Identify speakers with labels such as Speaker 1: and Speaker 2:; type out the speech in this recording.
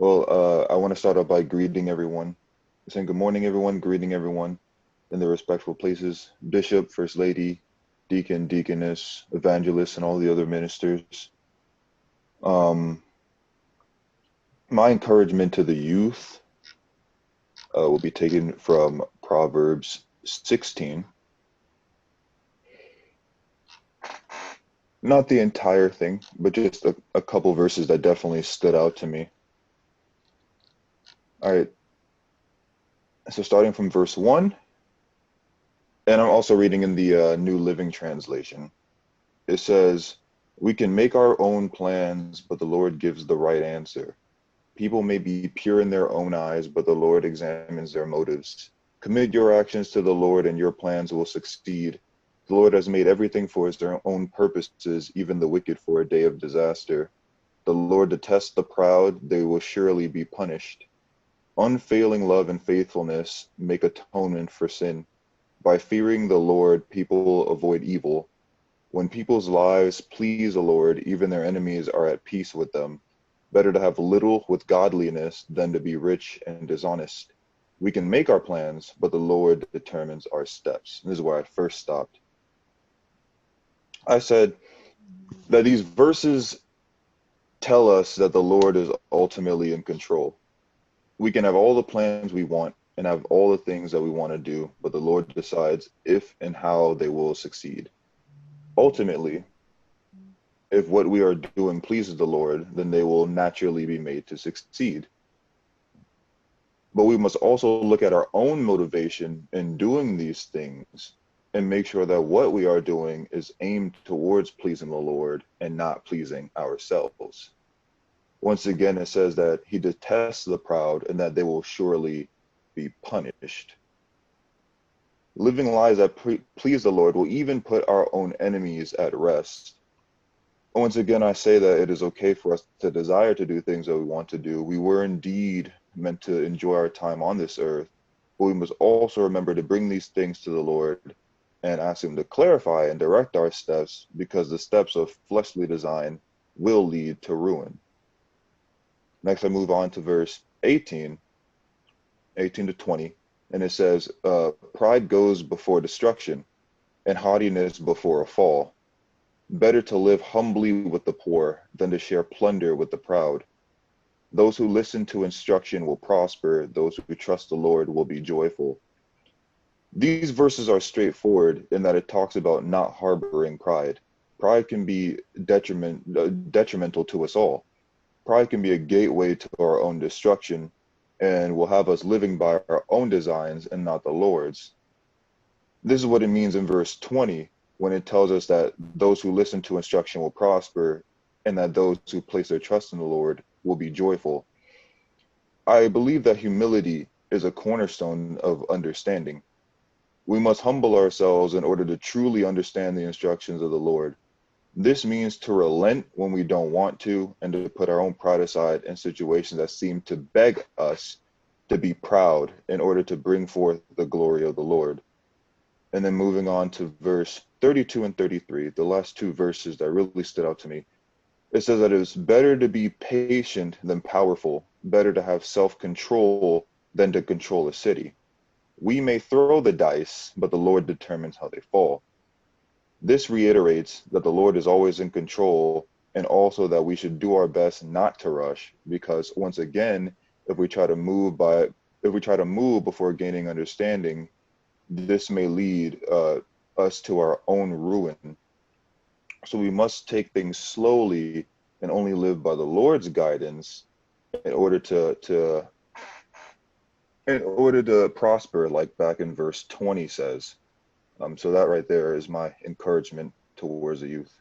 Speaker 1: I want to start out by greeting everyone, saying good morning, everyone, greeting everyone in their respectful places, Bishop, First Lady, Deacon, Deaconess, Evangelist, and all the other ministers. Um, my encouragement to the youth will be taken from Proverbs 16. Not the entire thing, but just a couple verses that definitely stood out to me. All right, so starting from verse 1, and I'm also reading in the New Living Translation. It says, "We can make our own plans, but the Lord gives the right answer. People may be pure in their own eyes, but the Lord examines their motives. Commit your actions to the Lord, and your plans will succeed. The Lord has made everything for his own purposes, even the wicked for a day of disaster. The Lord detests the proud, they will surely be punished. Unfailing love and faithfulness make atonement for sin. By fearing the Lord, people avoid evil. When people's lives please the Lord, even their enemies are at peace with them. Better to have little with godliness than to be rich and dishonest. We can make our plans, but the Lord determines our steps." And this is where I first stopped. I said that these verses tell us that the Lord is ultimately in control. We can have all the plans we want and have all the things that we want to do, but the Lord decides if and how they will succeed. Ultimately, if what we are doing pleases the Lord, then they will naturally be made to succeed. But we must also look at our own motivation in doing these things and make sure that what we are doing is aimed towards pleasing the Lord and not pleasing ourselves. Once again, it says that he detests the proud and that they will surely be punished. Living lives that please the Lord will even put our own enemies at rest. Once again, I say that it is okay for us to desire to do things that we want to do. We were indeed meant to enjoy our time on this earth, but we must also remember to bring these things to the Lord and ask him to clarify and direct our steps, because the steps of fleshly design will lead to ruin. Next, I move on to verse 18 to 20, and it says, "Pride goes before destruction, and haughtiness before a fall. Better to live humbly with the poor than to share plunder with the proud. Those who listen to instruction will prosper. Those who trust the Lord will be joyful." These verses are straightforward in that it talks about not harboring pride. Pride can be detrimental to us all. Pride can be a gateway to our own destruction and will have us living by our own designs and not the Lord's. This is what it means in verse 20 when it tells us that those who listen to instruction will prosper and that those who place their trust in the Lord will be joyful. I believe that humility is a cornerstone of understanding. We must humble ourselves in order to truly understand the instructions of the Lord. This means to relent when we don't want to and to put our own pride aside in situations that seem to beg us to be proud in order to bring forth the glory of the Lord. And then moving on to verse 32 and 33, the last two verses that really stood out to me. It says that it is better to be patient than powerful, better to have self-control than to control a city. We may throw the dice, but the Lord determines how they fall. This reiterates that the Lord is always in control, and also that we should do our best not to rush, because once again, if we try to move before gaining understanding, this may lead us to our own ruin. So we must take things slowly and only live by the Lord's guidance in order to prosper, like back in verse 20 says. So that right there is my encouragement towards the youth.